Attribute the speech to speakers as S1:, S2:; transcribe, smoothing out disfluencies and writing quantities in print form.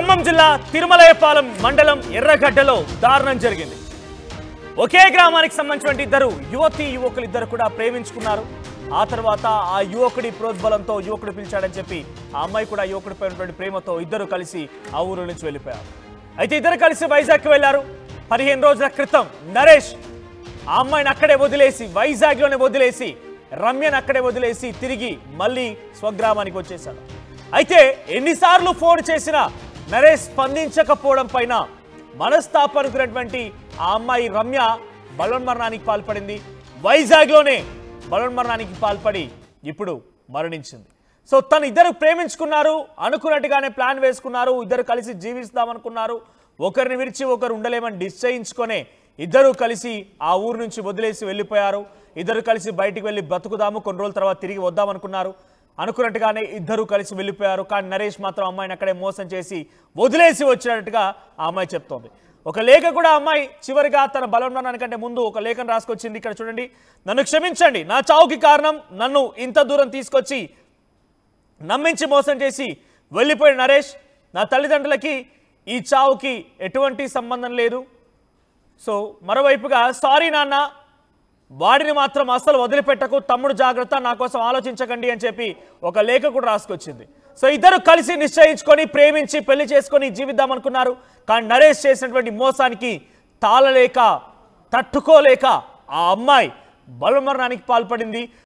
S1: ఖమ్మం జిల్లా తిరుమలయపాలెం మండలం ఎర్రగడ్డలో దారుణం జరిగింది. ఒకే గ్రామానికి సంబంధించిన ఇద్దరు యువకులు కూడా ప్రేమించుకున్నారు. ఆ తర్వాత ఆ యువకుడి ప్రోద్బలంతో యువకుడు పిలిచాడని చెప్పి ఆ అమ్మాయి కూడా యువకుడిపై ఉన్నటువంటి ప్రేమతో ఇద్దరు కలిసి ఆ ఊరు నుంచి వెళ్ళిపోయారు. అయితే ఇద్దరు కలిసి వైజాగ్కి వెళ్లారు. 15 రోజుల క్రితం నరేష్ ఆ అమ్మాయిని అక్కడే వదిలేసి వైజాగ్లోనే వదిలేసి రమ్యను అక్కడే వదిలేసి తిరిగి మళ్ళీ స్వగ్రామానికి వచ్చేశాడు. అయితే ఎన్నిసార్లు ఫోన్ చేసినా నరేష్ స్పందించకపోవడం పైన మనస్తాపనుకున్నటువంటి ఆ అమ్మాయి రమ్య బలవన్మరణానికి పాల్పడింది. వైజాగ్లోనే బలవన్మరణానికి పాల్పడి ఇప్పుడు మరణించింది. సో తను ఇద్దరు ప్రేమించుకున్నారు, అనుకున్నట్టుగానే ప్లాన్ వేసుకున్నారు, ఇద్దరు కలిసి జీవిస్తామనుకున్నారు. ఒకరిని విరిచి ఒకరు ఉండలేమని నిశ్చయించుకొనే ఇద్దరు కలిసి ఆ ఊరు నుంచి వదిలేసి వెళ్ళిపోయారు. ఇద్దరు కలిసి బయటికి వెళ్ళి బతుకుదాము, కొన్ని రోజుల తర్వాత తిరిగి వద్దామనుకున్నారు. అనుకున్నట్టుగానే ఇద్దరు కలిసి వెళ్ళిపోయారు. కానీ నరేష్ మాత్రం అమ్మాయిని అక్కడే మోసం చేసి వదిలేసి వచ్చినట్టుగా ఆ అమ్మాయి చెప్తోంది. ఒక లేఖ కూడా అమ్మాయి చివరిగా తన బలవన్మరణానికంటే ముందు ఒక లేఖను రాసుకొచ్చింది. ఇక్కడ చూడండి. నన్ను క్షమించండి, నా చావుకి కారణం నన్ను ఇంత దూరం తీసుకొచ్చి నమ్మించి మోసం చేసి వెళ్ళిపోయిన నరేష్. నా తల్లిదండ్రులకి ఈ చావుకి ఎటువంటి సంబంధం లేదు. సో మరోవైపుగా సారీ నాన్న, వాడిని మాత్రం అస్సలు వదిలిపెట్టకు, తమ్ముడు జాగ్రత్త, నా కోసం ఆలోచించకండి అని చెప్పి ఒక లేఖ కూడా రాసుకొచ్చింది. సో ఇద్దరు కలిసి నిశ్చయించుకొని ప్రేమించి పెళ్లి చేసుకొని జీవిద్దామనుకున్నారు. కానీ నరేష్ చేసినటువంటి మోసానికి తాళలేక తట్టుకోలేక ఆ అమ్మాయి బలవన్మరణానికి పాల్పడింది.